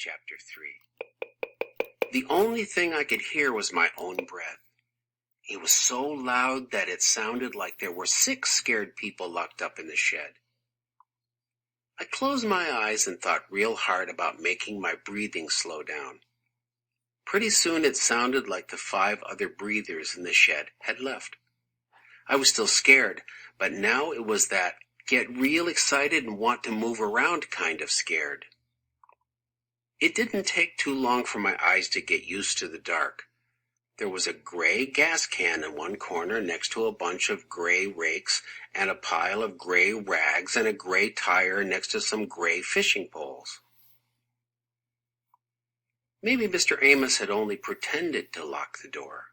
Chapter 3. The only thing I could hear was my own breath. It was so loud that it sounded like there were 6 scared people locked up in the shed. I closed my eyes and thought real hard about making my breathing slow down. Pretty soon it sounded like the 5 other breathers in the shed had left. I was still scared, but now it was that get real excited and want to move around kind of scared. It didn't take too long for my eyes to get used to the dark. There was a gray gas can in one corner next to a bunch of gray rakes and a pile of gray rags and a gray tire next to some gray fishing poles. Maybe Mr. Amos had only pretended to lock the door.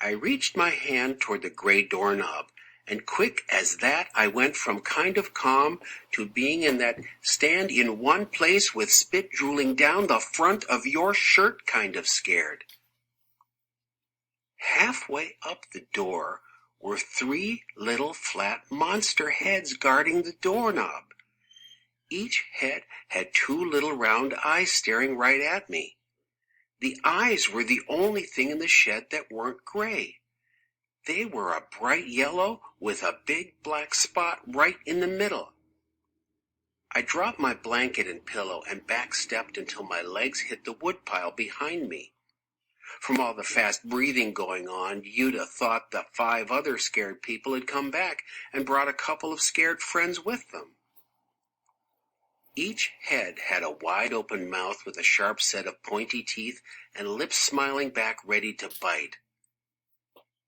I reached my hand toward the gray doorknob, and quick as that I went from kind of calm to being in that stand in one place with spit drooling down the front of your shirt kind of scared. Halfway up the door were 3 little flat monster heads guarding the doorknob. Each head had 2 little round eyes staring right at me. The eyes were the only thing in the shed that weren't gray. They were a bright yellow with a big black spot right in the middle. I dropped my blanket and pillow and backstepped until my legs hit the woodpile behind me. From all the fast breathing going on, you'd have thought the 5 other scared people had come back and brought a couple of scared friends with them. Each head had a wide-open mouth with a sharp set of pointy teeth and lips smiling back ready to bite.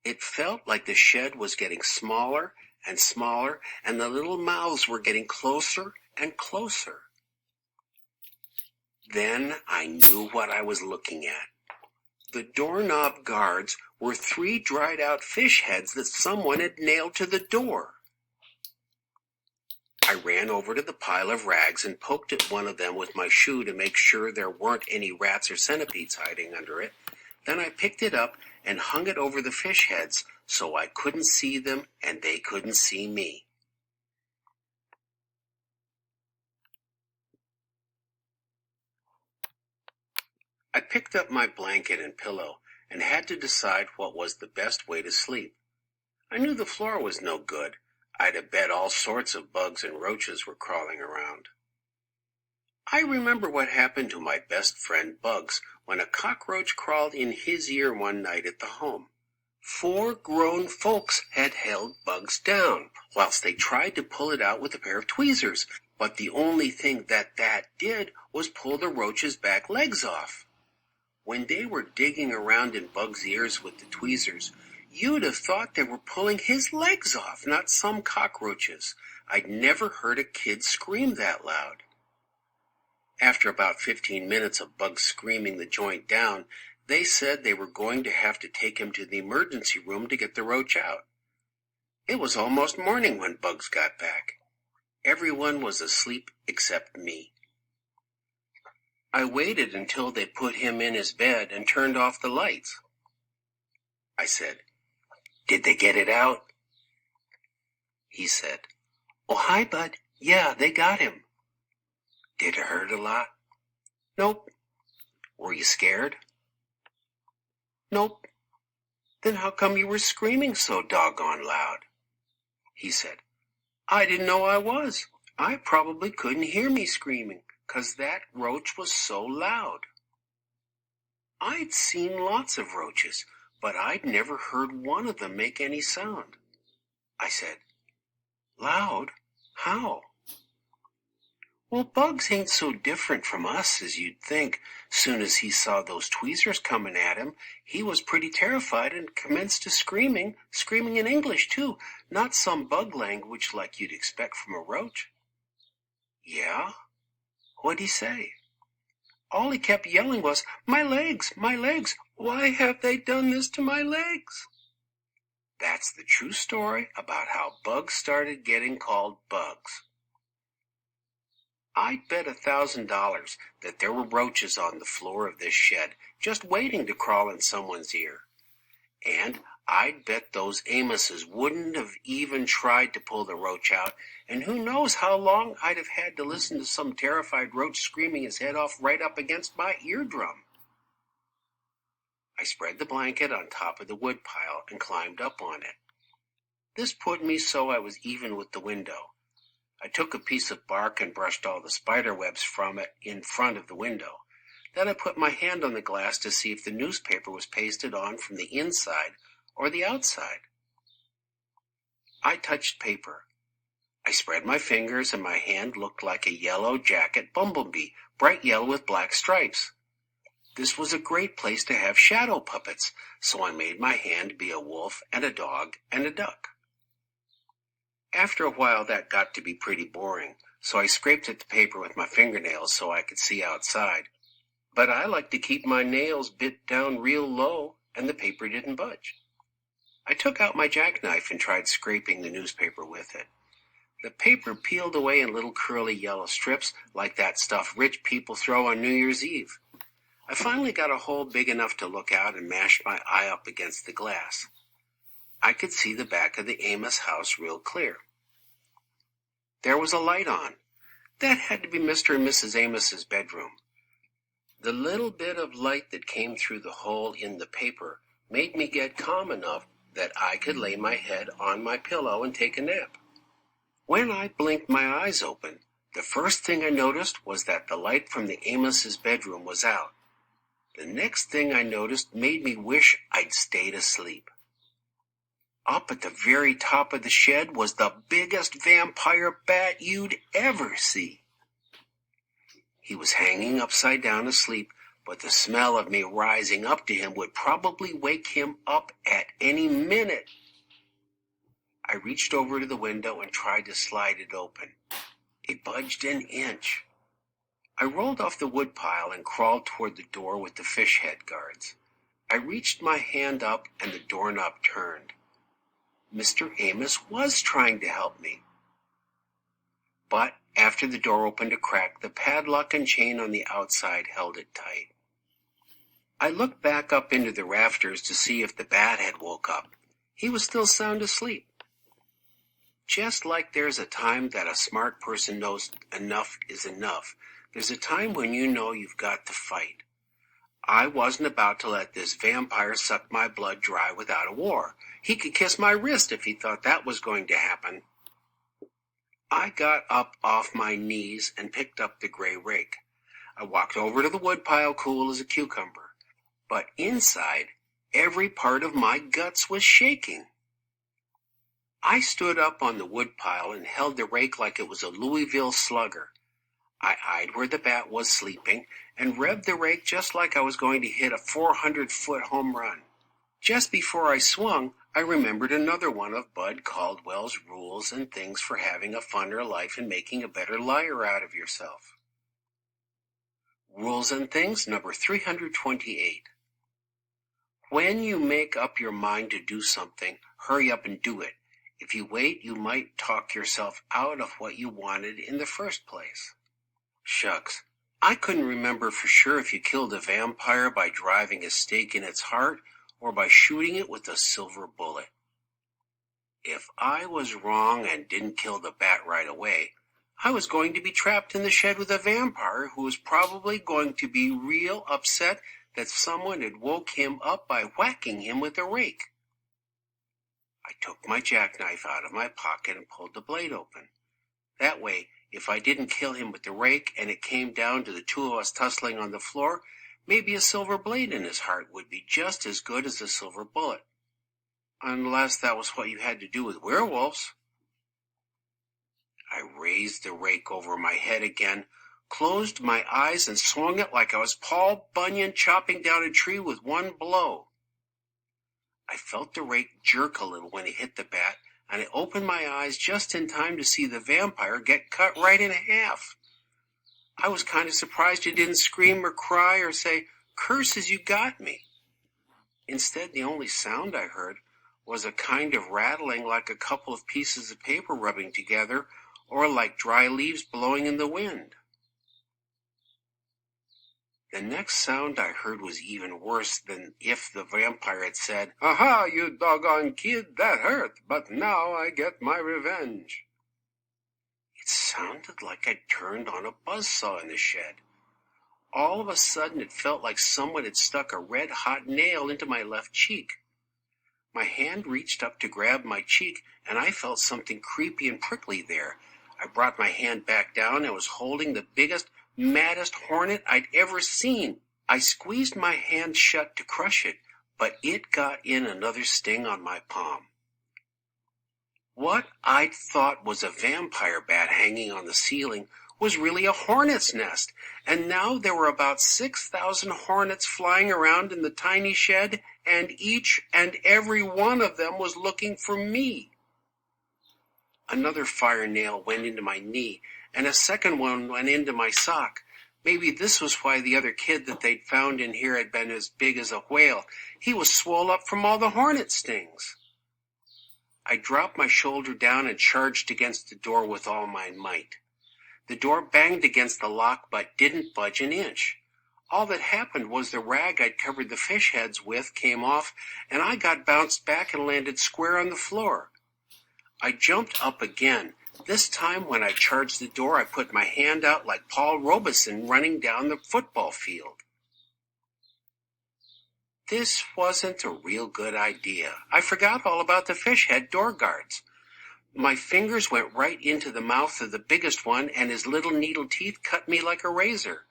It felt like the shed was getting smaller and smaller, and the little mouths were getting closer and closer. Then I knew what I was looking at. The doorknob guards were 3 dried-out fish heads that someone had nailed to the door. I ran over to the pile of rags and poked at one of them with my shoe to make sure there weren't any rats or centipedes hiding under it. Then I picked it up and hung it over the fish heads so I couldn't see them and they couldn't see me. I picked up my blanket and pillow and had to decide what was the best way to sleep. I knew the floor was no good. I'd have bet all sorts of bugs and roaches were crawling around. I remember what happened to my best friend Bugs when a cockroach crawled in his ear one night at the home. 4 grown folks had held Bugs down, whilst they tried to pull it out with a pair of tweezers, but the only thing that did was pull the roach's back legs off. When they were digging around in Bugs' ears with the tweezers, you'd have thought they were pulling his legs off, not some cockroaches. I'd never heard a kid scream that loud. After about 15 minutes of Bugs screaming the joint down, they said they were going to have to take him to the emergency room to get the roach out. It was almost morning when Bugs got back. Everyone was asleep except me. I waited until they put him in his bed and turned off the lights. I said, "Did they get it out?" He said, "Oh, hi, bud. Yeah, they got him." "Did it hurt a lot?" "Nope." "Were you scared?" "Nope." "Then how come you were screaming so doggone loud?" He said, "I didn't know I was. I probably couldn't hear me screaming, 'cause that roach was so loud." I'd seen lots of roaches, but I'd never heard one of them make any sound. I said, "Loud? How?" "Well, Bugs ain't so different from us as you'd think. Soon as he saw those tweezers coming at him, he was pretty terrified and commenced to screaming in English too, not some bug language like you'd expect from a roach." "Yeah? What'd he say?" "All he kept yelling was, 'My legs, my legs, why have they done this to my legs?'" That's the true story about how Bugs started getting called Bugs. I'd bet $1,000 that there were roaches on the floor of this shed, just waiting to crawl in someone's ear. And I'd bet those Amoses wouldn't have even tried to pull the roach out, and who knows how long I'd have had to listen to some terrified roach screaming his head off right up against my eardrum. I spread the blanket on top of the wood pile and climbed up on it. This put me so I was even with the window. I took a piece of bark and brushed all the spider webs from it in front of the window. Then I put my hand on the glass to see if the newspaper was pasted on from the inside or the outside. I touched paper. I spread my fingers and my hand looked like a yellow jacket bumblebee, bright yellow with black stripes. This was a great place to have shadow puppets, so I made my hand be a wolf and a dog and a duck. After a while that got to be pretty boring, so I scraped at the paper with my fingernails so I could see outside. But I like to keep my nails bit down real low, and the paper didn't budge. I took out my jackknife and tried scraping the newspaper with it. The paper peeled away in little curly yellow strips like that stuff rich people throw on New Year's Eve. I finally got a hole big enough to look out and mashed my eye up against the glass. I could see the back of the Amos house real clear. There was a light on. That had to be Mr. and Mrs. Amos's bedroom. The little bit of light that came through the hole in the paper made me get calm enough that I could lay my head on my pillow and take a nap. When I blinked my eyes open, the first thing I noticed was that the light from the Amos's bedroom was out. The next thing I noticed made me wish I'd stayed asleep. Up at the very top of the shed was the biggest vampire bat you'd ever see. He was hanging upside down asleep, but the smell of me rising up to him would probably wake him up at any minute. I reached over to the window and tried to slide it open. It budged an inch. I rolled off the wood pile and crawled toward the door with the fish head guards. I reached my hand up and the doorknob turned. Mr. Amos was trying to help me. But after the door opened a crack, the padlock and chain on the outside held it tight. I looked back up into the rafters to see if the bat had woke up. He was still sound asleep. Just like there's a time that a smart person knows enough is enough, there's a time when you know you've got to fight. I wasn't about to let this vampire suck my blood dry without a war. He could kiss my wrist if he thought that was going to happen. I got up off my knees and picked up the gray rake. I walked over to the woodpile cool as a cucumber. But inside, every part of my guts was shaking. I stood up on the woodpile and held the rake like it was a Louisville Slugger. I eyed where the bat was sleeping and revved the rake just like I was going to hit a 400-foot home run. Just before I swung, I remembered another one of Bud Caldwell's rules and things for having a funner life and making a better liar out of yourself. Rules and things number 328. When you make up your mind to do something, hurry up and do it. If you wait, you might talk yourself out of what you wanted in the first place. Shucks, I couldn't remember for sure if you killed a vampire by driving a stake in its heart or by shooting it with a silver bullet. If I was wrong and didn't kill the bat right away, I was going to be trapped in the shed with a vampire who was probably going to be real upset that someone had woke him up by whacking him with a rake. I took my jackknife out of my pocket and pulled the blade open. That way, if I didn't kill him with the rake and it came down to the two of us tussling on the floor, maybe a silver blade in his heart would be just as good as a silver bullet. Unless that was what you had to do with werewolves. I raised the rake over my head again, closed my eyes, and swung it like I was Paul Bunyan chopping down a tree with one blow. I felt the rake jerk a little when it hit the bat, and I opened my eyes just in time to see the vampire get cut right in half. I was kind of surprised he didn't scream or cry or say, "Curses, you got me." Instead, the only sound I heard was a kind of rattling like a couple of pieces of paper rubbing together or like dry leaves blowing in the wind. The next sound I heard was even worse than if the vampire had said, "Aha, you doggone kid, that hurt, but now I get my revenge." It sounded like I'd turned on a buzzsaw in the shed. All of a sudden it felt like someone had stuck a red-hot nail into my left cheek. My hand reached up to grab my cheek, and I felt something creepy and prickly there. I brought my hand back down and was holding the biggest, maddest hornet I'd ever seen. I squeezed my hand shut to crush it, but it got in another sting on my palm. What I'd thought was a vampire bat hanging on the ceiling was really a hornet's nest, and now there were about 6,000 hornets flying around in the tiny shed, and each and every one of them was looking for me. Another fire nail went into my knee, and a second one went into my sock. Maybe this was why the other kid that they'd found in here had been as big as a whale. He was swole up from all the hornet stings. I dropped my shoulder down and charged against the door with all my might. The door banged against the lock but didn't budge an inch. All that happened was the rag I'd covered the fish heads with came off, and I got bounced back and landed square on the floor. I jumped up again. This time when I charged the door, I put my hand out like Paul Robeson running down the football field. This wasn't a real good idea. I forgot all about the fish head door guards. My fingers went right into the mouth of the biggest one, and his little needle teeth cut me like a razor.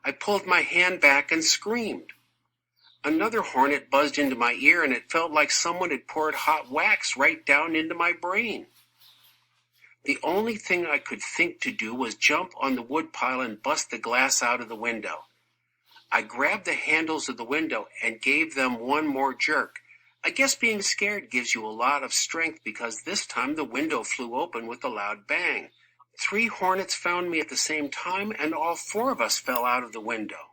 I pulled my hand back and screamed. Another hornet buzzed into my ear, and it felt like someone had poured hot wax right down into my brain. The only thing I could think to do was jump on the woodpile and bust the glass out of the window. I grabbed the handles of the window and gave them one more jerk. I guess being scared gives you a lot of strength, because this time the window flew open with a loud bang. 3 hornets found me at the same time, and all 4 of us fell out of the window.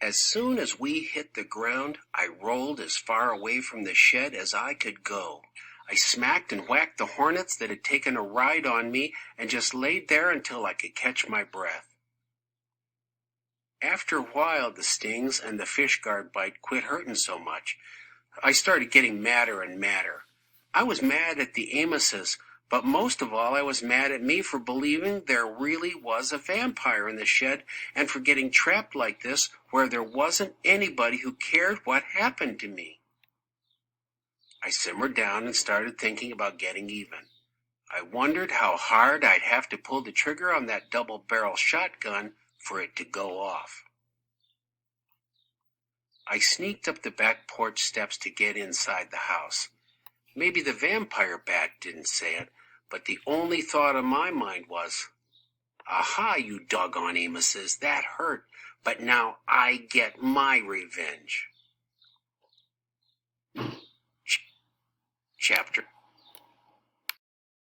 As soon as we hit the ground, I rolled as far away from the shed as I could go. I smacked and whacked the hornets that had taken a ride on me and just laid there until I could catch my breath. After a while, the stings and the fish guard bite quit hurting so much. I started getting madder and madder. I was mad at the Amoses, but most of all I was mad at me for believing there really was a vampire in the shed, and for getting trapped like this where there wasn't anybody who cared what happened to me. I simmered down and started thinking about getting even. I wondered how hard I'd have to pull the trigger on that double-barrel shotgun for it to go off. I sneaked up the back porch steps to get inside the house. Maybe the vampire bat didn't say it, but the only thought on my mind was, "Aha, you doggone Amoses, that hurt, but now I get my revenge." Chapter